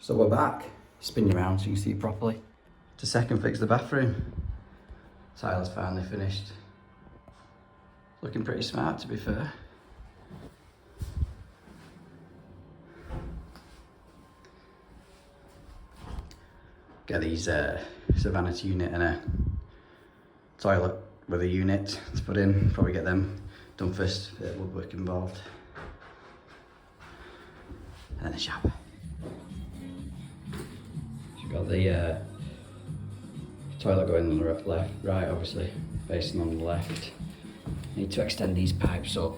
So we're back. Spin you around so you can see it properly. To second fix the bathroom. Tile's finally finished. Looking pretty smart, to be fair. Get these, it's a vanity unit and a toilet with a unit to put in. Probably get them done first, bit of woodwork involved. And then the shower. You've got the toilet going on the left, right obviously, facing on the left. Need to extend these pipes up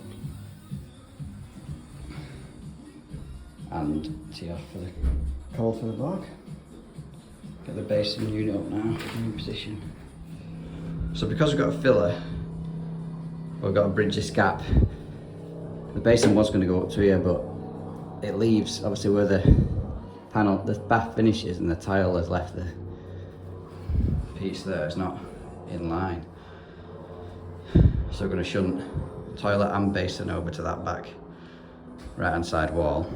and tee off for the cold for the dog. Get the basin unit up now, in position. So because we've got a filler, we've got to bridge this gap. The basin was going to go up to here, but it leaves obviously where the panel, the bath finishes, and the tile has left the piece there. It's not in line. So we're going to shunt toilet and basin over to that back right hand side wall.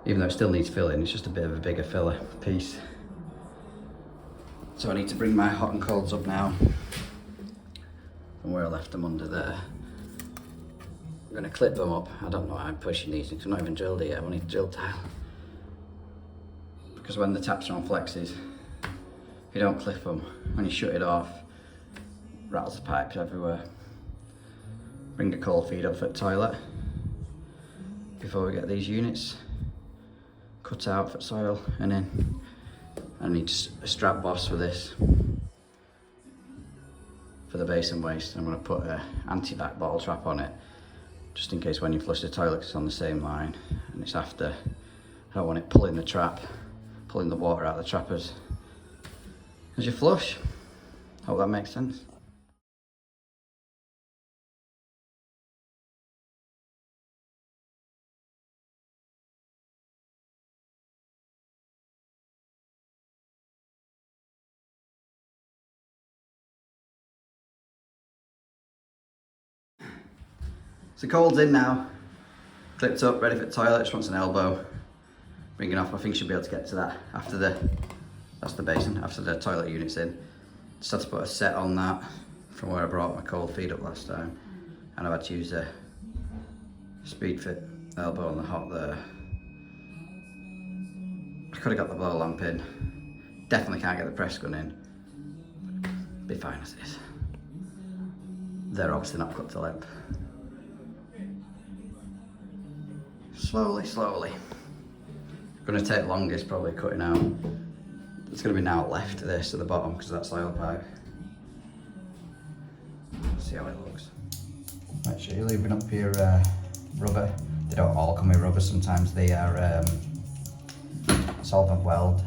Even though it still needs filling, it's just a bit of a bigger filler piece. So I need to bring my hot and colds up now from where I left them under there. I'm going to clip them up. I don't know how I'm pushing these because I've not even drilled it yet. I need to drill tile. Because when the taps are on flexes, if you don't clip them, when you shut it off, rattles the pipes everywhere. Bring the cold feed up for the toilet before we get these units cut out for soil, and then I need a strap boss for this for the basin waste. I'm going to put an anti-back bottle trap on it just in case when you flush the toilet it's on the same line and it's after. I don't want it pulling the trap, pulling the water out of the trappers as you flush. Hope that makes sense. So cold's in now, clipped up, ready for the toilet. Just wants an elbow. Bring it off. I think she'll be able to get to that after that's the basin, after the toilet unit's in. Just had to put a set on that from where I brought my cold feed up last time. And I've had to use a speed fit elbow on the hot there. I could have got the blow lamp in. Definitely can't get the press gun in. Be fine as it is. They're obviously not cut to length. Slowly, slowly. Going to take longest probably cutting out. It's going to be now left to this at the bottom because of that soil pipe. See how it looks. Make sure you're lubing up your rubber. They don't all come with rubber, sometimes they are solvent weld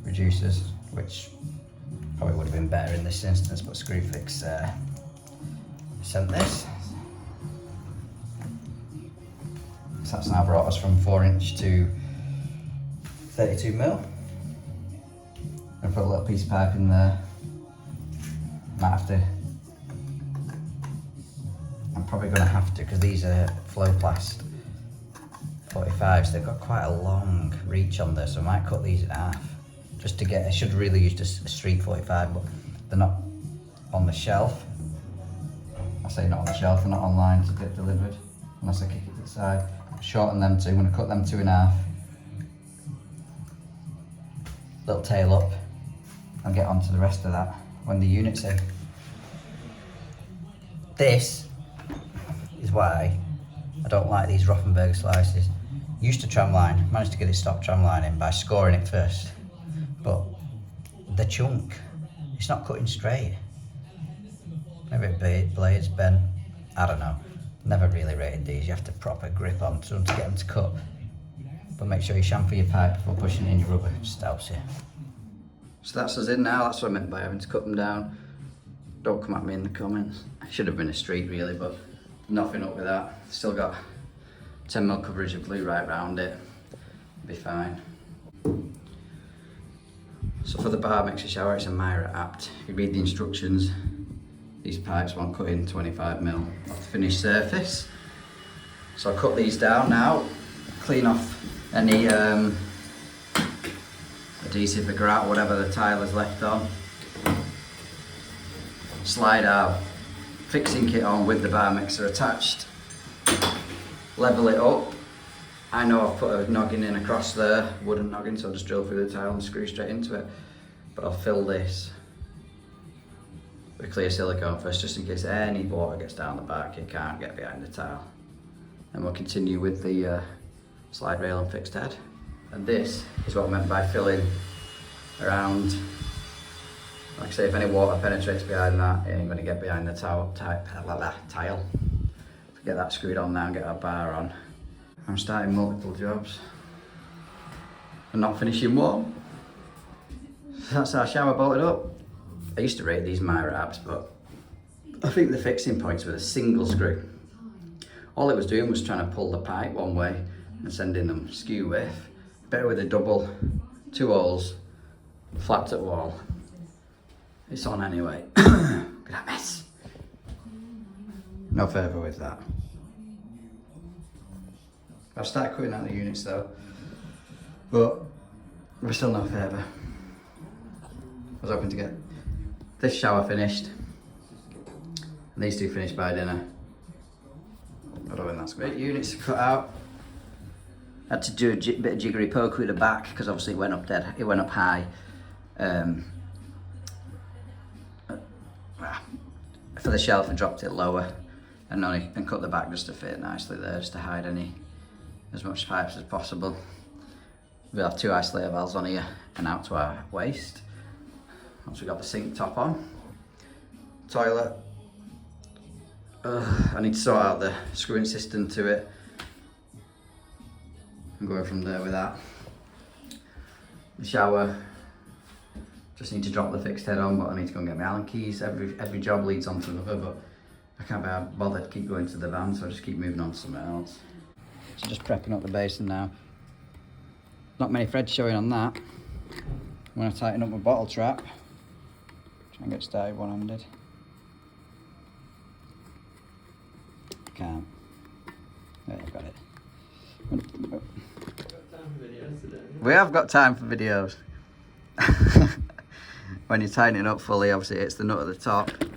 reducers, which probably would have been better in this instance, but Screwfix sent this. So that's now brought us from 4" to 32mm. I'm gonna put a little piece of pipe in there. Might have to. I'm probably gonna have to, because these are Flowplast 45s. They've got quite a long reach on there, so I might cut these in half just to get. I should really use a street 45, but they're not on the shelf. I say not on the shelf. They're not online to get delivered unless I kick it to the side. Shorten them two. I'm going to cut them 2 in half. Little tail up and get onto the rest of that when the unit's in. This is why I don't like these Rothenberger slices. Used to tramline, managed to get it stopped tramlining by scoring it first, but the chunk, it's not cutting straight. Maybe blades bent, I don't know. Never really rated these. You have to proper grip onto them to get them to cut. But make sure you shampoo your pipe before pushing in your rubber. It just helps you. So that's us in now. That's what I meant by having to cut them down. Don't come at me in the comments. It should have been a street really, but nothing up with that. Still got 10mm coverage of glue right round it. Be fine. So for the bar mixer shower, it's a Myra apt. If you read the instructions, these pipes won't cut in 25mm off the finished surface. So I'll cut these down now, clean off any adhesive or grout, whatever the tile has left on. Slide our fixing kit on with the bar mixer attached. Level it up. I know I've put a noggin in across there, wooden noggin, so I'll just drill through the tile and screw straight into it. But I'll fill this with clear silicone first, just in case any water gets down the back, it can't get behind the tile. And we'll continue with the slide rail and fixed head. And this is what I meant by filling around. Like I say, if any water penetrates behind that, it ain't going to get behind the tile. Get that screwed on now and get our bar on. I'm starting multiple jobs and not finishing one. That's our shower bolted up. I used to rate these my wraps, but I think the fixing points with a single screw. All it was doing was trying to pull the pipe one way and sending them skew width. Better with a double, 2 holes, flapped at wall. It's on anyway. Look at that mess. No further with that. I've started cutting out the units though, but we're still no further. I was hoping to get this shower finished and these 2 finished by dinner. I don't think that's great. Units are cut out. Had to do a bit of jiggery poke with the back because obviously it went up dead. It went up high. For the shelf, I dropped it lower and cut the back just to fit nicely there, just to hide as much pipes as possible. We'll have 2 isolator valves on here and out to our waste. Once we got the sink top on, toilet. I need to sort out the screwing system to it. I'm going from there with that. The shower. Just need to drop the fixed head on, but I need to go and get my Allen keys. Every job leads on to another, but I can't be bothered to keep going to the van, so I just keep moving on to something else. So just prepping up the basin now. Not many threads showing on that. I'm going to tighten up my bottle trap. Try and get started one-handed. I can't. There, I've got it. We have got time for videos. When you're tightening it up fully, obviously it's the nut at the top. You're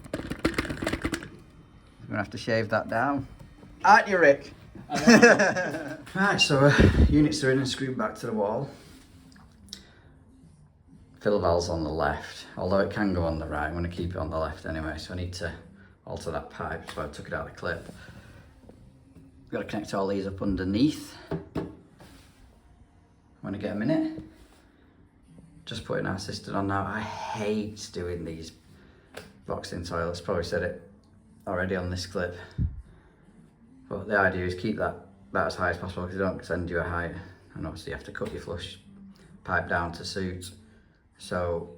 gonna have to shave that down. Aren't you, Rick? Right, so units are in and screwed back to the wall. Fill valve's on the left, although it can go on the right. I'm gonna keep it on the left anyway, so I need to alter that pipe, so I took it out of the clip. Got to connect all these up underneath. When I get a minute. Just putting our cistern on now. I hate doing these boxing toilets. Probably said it already on this clip. But the idea is keep that as high as possible because they don't send you a height. And obviously you have to cut your flush pipe down to suit. So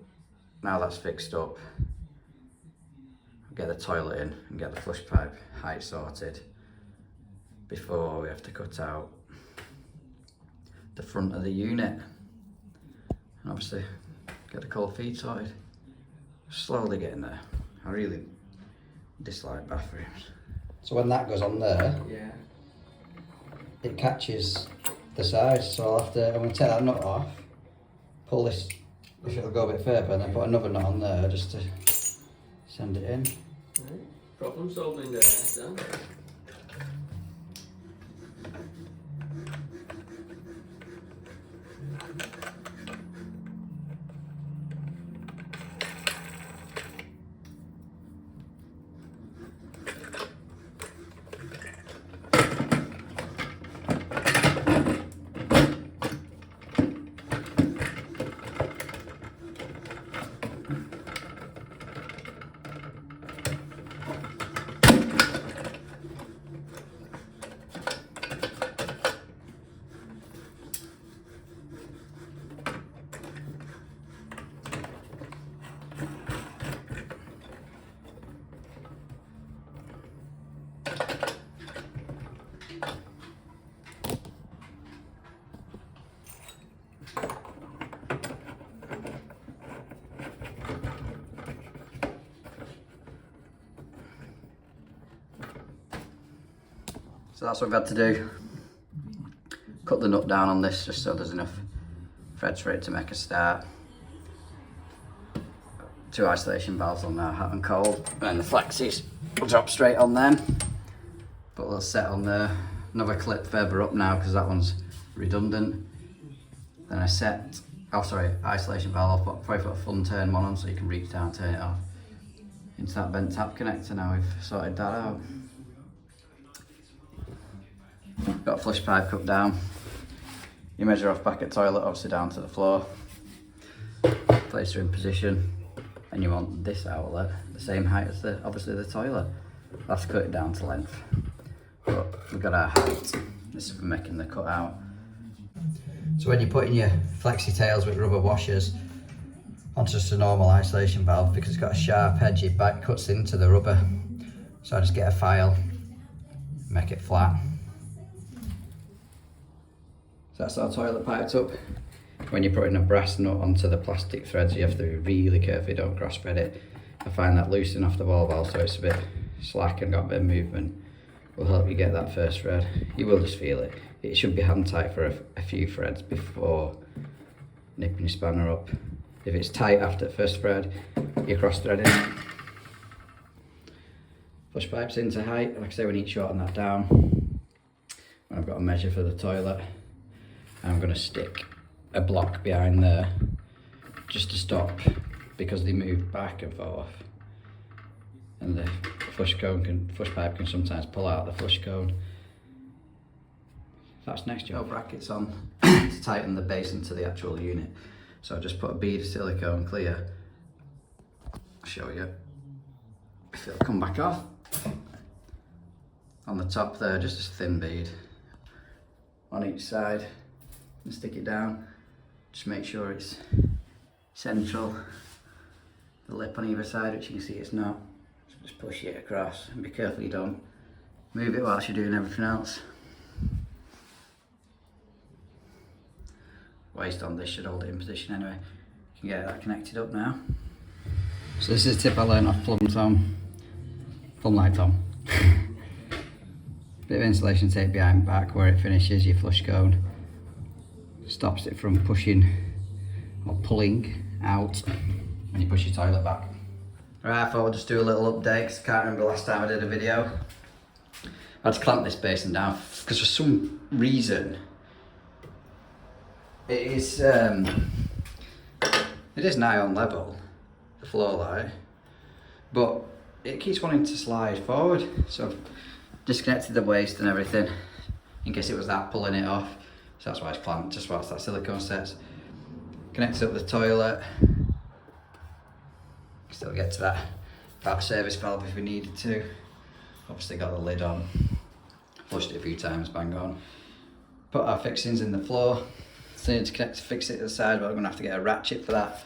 now that's fixed up, get the toilet in and get the flush pipe height sorted before we have to cut out the front of the unit. And obviously get the cold feed sorted. Slowly getting there. I really dislike bathrooms. So when that goes on there, yeah, it catches the sides. So I'm going to take that nut off, pull this, if it'll go a bit further, and then put another nut on there just to send it in. Right. Problem solving there, Dan. So that's what we've had to do. Cut put the nut down on this just so there's enough threads for it to make a start. 2 isolation valves on there, hot and cold, and the flexies will drop straight on them. But they'll set on there. Another clip further up now because that one's redundant. Then I set, isolation valve. I'll probably put a fun turn one on so you can reach down and turn it off. Into that bent tap connector now, we've sorted that out. Got a flush pipe cup down. You measure off back at toilet, obviously down to the floor. Place her in position. And you want this outlet the same height as obviously the toilet. I'll have to cut it down to length. But we've got our height. This is for making the cut out. So when you're putting your flexi tails with rubber washers onto just a normal isolation valve, because it's got a sharp edge, it back cuts into the rubber. So I just get a file, make it flat. So that's our toilet piped up. When you're putting a brass nut onto the plastic threads, you have to be really careful you don't cross thread it. I find that loosening off the ball valve so it's a bit slack and got a bit of movement will help you get that first thread. You will just feel it. It should be hand tight for a few threads before nipping your spanner up. If it's tight after the first thread, you're cross threading. Flush pipes into height. Like I say, we need to shorten that down. I've got a measure for the toilet. I'm going to stick a block behind there just to stop, because they move back and forth and the flush pipe can sometimes pull out the flush cone. That's next job. Brackets on to tighten the base into the actual unit. So I just put a bead of silicone clear. I'll show you if it'll come back off. On the top there, just a thin bead on each side, and stick it down. Just make sure it's central. The lip on either side, which you can see it's not. So just push it across and be careful you don't move it whilst you're doing everything else. Waist on this should hold it in position anyway. You can get that connected up now. So this is a tip I learned off Plum Light Tom. Bit of insulation tape behind back where it finishes your flush cone. Stops it from pushing or pulling out when you push your toilet back. Right, I thought I'd just do a little update because I can't remember the last time I did a video. I had to clamp this basin down because for some reason it is nigh on level, the floor line, but it keeps wanting to slide forward. So I've disconnected the waste and everything in case it was that pulling it off. So that's why it's clamped, just whilst that silicone sets. Connected up the toilet. Still get to that service valve if we needed to. Obviously got the lid on. Flushed it a few times, bang on. Put our fixings in the floor. Still need to fix it to the side, but I'm gonna have to get a ratchet for that.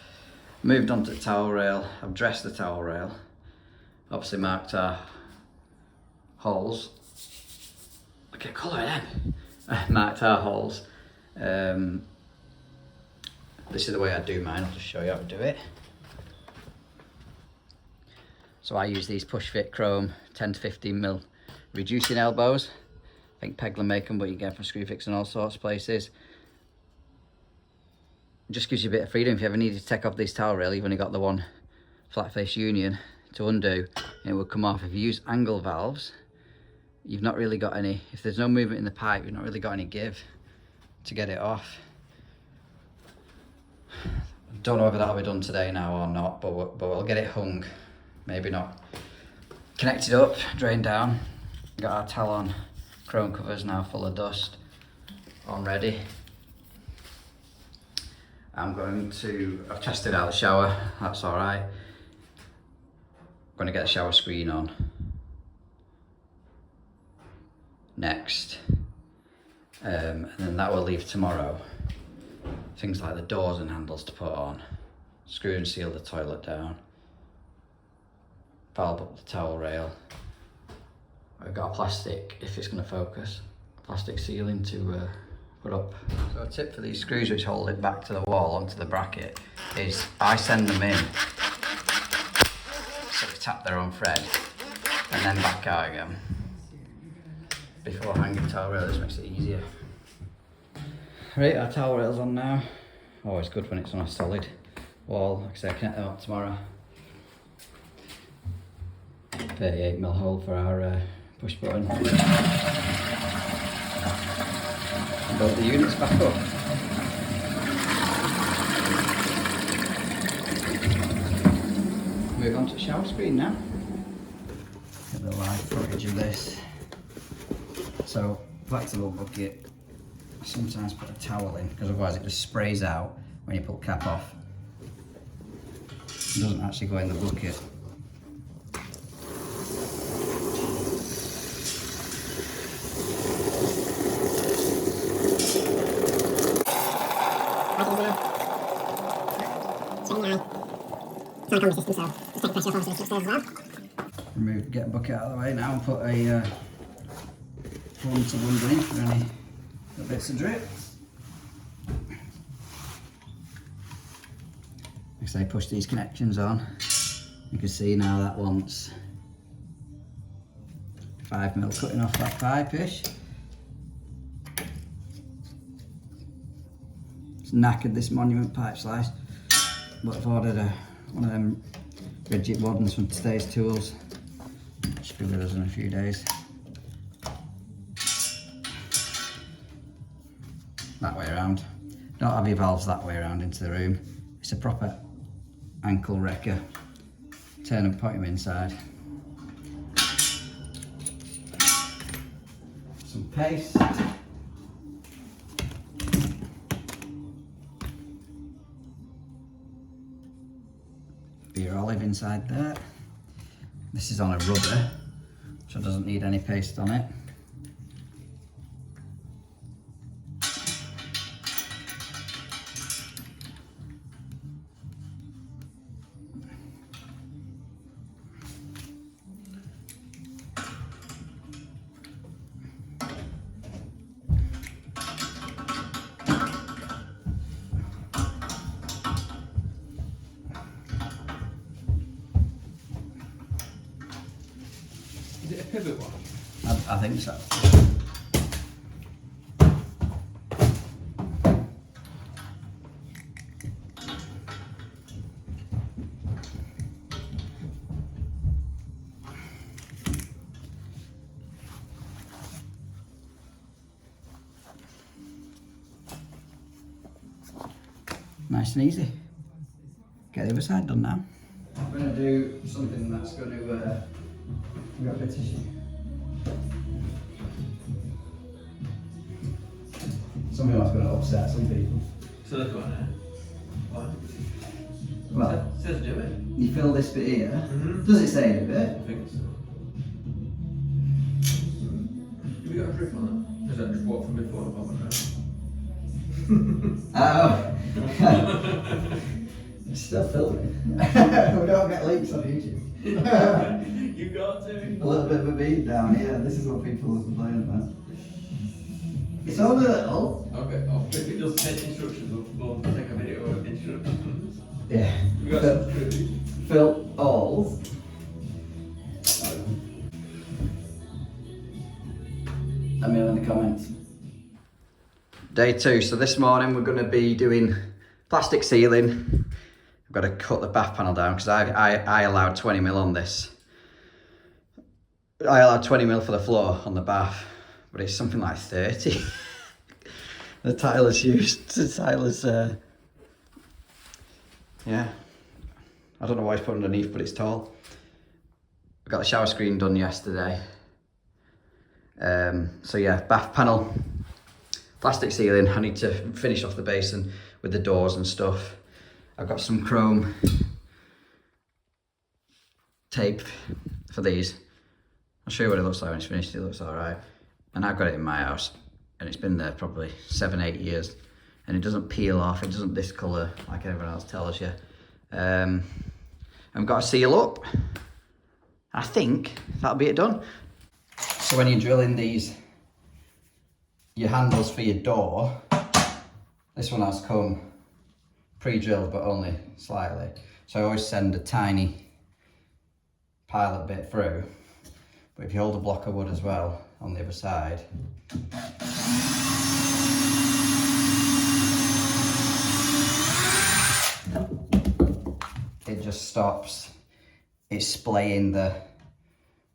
Moved on to the towel rail. I've dressed the towel rail. Obviously marked our holes. Look at colour then. Marked our holes. This is the way I do mine. I'll just show you how to do it. So I use these push fit chrome 10 to 15mm reducing elbows. I think Pegler make them, but you can get them from Screwfix and all sorts of places. It just gives you a bit of freedom. If you ever needed to take off this towel rail, you've only got the one flat face union to undo and it would come off. If you use angle valves, you've not really got any, if there's no movement in the pipe, you've not really got any give to get it off. Don't know whether that'll be done today now or not, but we'll get it hung. Maybe not. Connected up, drained down. Got our Talon chrome covers now full of dust on ready. I've tested out the shower, that's all right. I'm gonna get the shower screen on next. And then that will leave tomorrow. Things like the doors and handles to put on. Screw and seal the toilet down. Valve up the towel rail. I've got a plastic, if it's going to focus, plastic ceiling to put up. So a tip for these screws which hold it back to the wall onto the bracket is I send them in so they tap their own thread and then back out again before hanging towel rail. This makes it easier. Right, our towel rail's on now. Always good when it's on a solid wall. Like I say, I connect them up tomorrow. 38mm hole for our push button. And build the units back up. Move on to the shower screen now. Get the live footage of this. So, flexible bucket. I sometimes put a towel in because otherwise it just sprays out when you pull the cap off. It doesn't actually go in the bucket. Get a bucket out of the way now and put a one to one in for any little bits of drip. As I push these connections on, you can see now that wants 5mm cutting off that pipe-ish. It's knackered, this monument pipe slice, but I've ordered one of them rigid waddens from Today's Tools. Should be with us in a few days. That way around. Don't have your valves that way around into the room. It's a proper ankle wrecker. Turn and put him inside. Some paste. Beer olive inside there. This is on a rubber, so it doesn't need any paste on it. Is it a pivot one? I think so. Nice and easy. Get the other side done now. I'm going to do something that's going to... We've got a bit of tissue. Something that's going to upset some people. Silicone, eh? What? Well, It says do it. you fill this bit here. Mm-hmm. Does it say any bit? I think so. Have we got a drip on that? Is that just what from before? Oh. It's still filming. We don't get leaks on YouTube. You got to. A little bit of a bead down here. This is what people are complaining about. It's only a little. Okay, if it does take instructions, we'll take a video of instructions. Yeah. We got some screws. Fill holes. Let me know in the comments. Day 2. So this morning we're going to be doing plastic ceiling. I've got to cut the bath panel down because I allowed 20mm on this. I allowed 20mm for the floor on the bath, but it's something like 30. The tiler's used. The tiler's, yeah. I don't know why it's put underneath, but it's tall. I got the shower screen done yesterday. So yeah, bath panel, plastic ceiling. I need to finish off the basin with the doors and stuff. I've got some chrome tape for these. I'll show you what it looks like when it's finished. It looks alright. And I've got it in my house and it's been there probably 7-8 years and it doesn't peel off, it doesn't discolour like everyone else tells you. I've got to seal up. I think that'll be it done. So when you're drilling your handles for your door, this one has come pre-drilled but only slightly. So I always send a tiny pilot bit through. But if you hold a block of wood as well on the other side, just stops. It's splaying the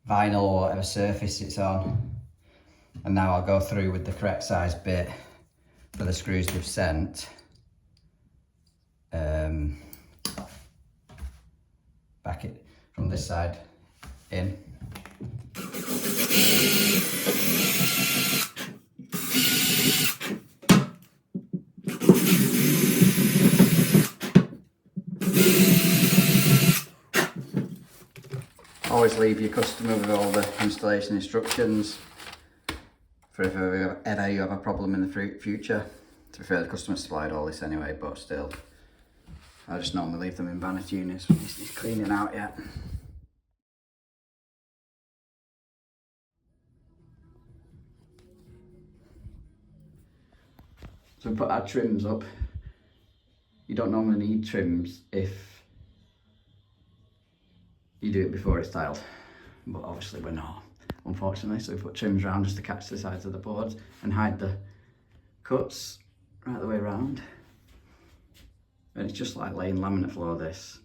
vinyl or whatever surface it's on. And now I'll go through with the correct size bit for the screws they've sent. Back it from this side in. Always leave your customer with all the installation instructions for if ever you have a problem in the future. To be fair, the customer supplied all this anyway, but still, I just normally leave them in vanity units when it's cleaning out yet. So we put our trims up. You don't normally need trims if you do it before it's tiled, but obviously we're not, unfortunately. So we put trims around just to catch the sides of the boards and hide the cuts right the way around. And it's just like laying laminate floor, this,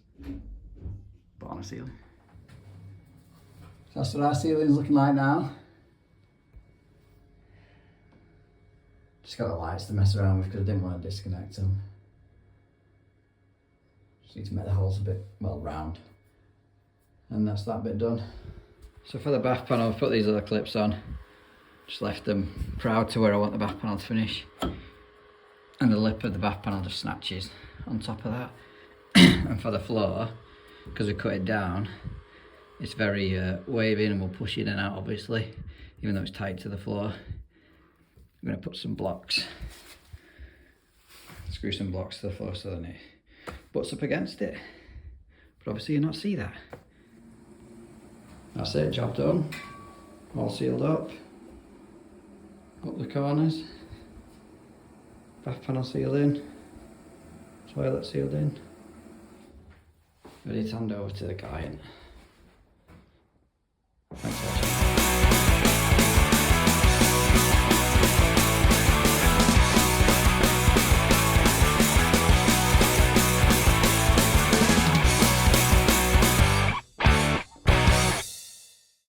but on a ceiling. So that's what our ceiling's looking like now. Just got the lights to mess around with because I didn't want to disconnect them. Just need to make the holes a bit, well, round. And that's that bit done. So for the bath panel, I've put these other clips on. Just left them proud to where I want the bath panel to finish. And the lip of the bath panel just snatches on top of that. And for the floor, because we cut it down, it's very wavy and we'll push it in and out obviously, even though it's tight to the floor. I'm going to put some blocks, screw some blocks to the floor so that it butts up against it. But obviously you'll not see that. That's it, job done. All sealed up the corners. Bath panel sealed in. Toilet sealed in. Ready to hand over to the client.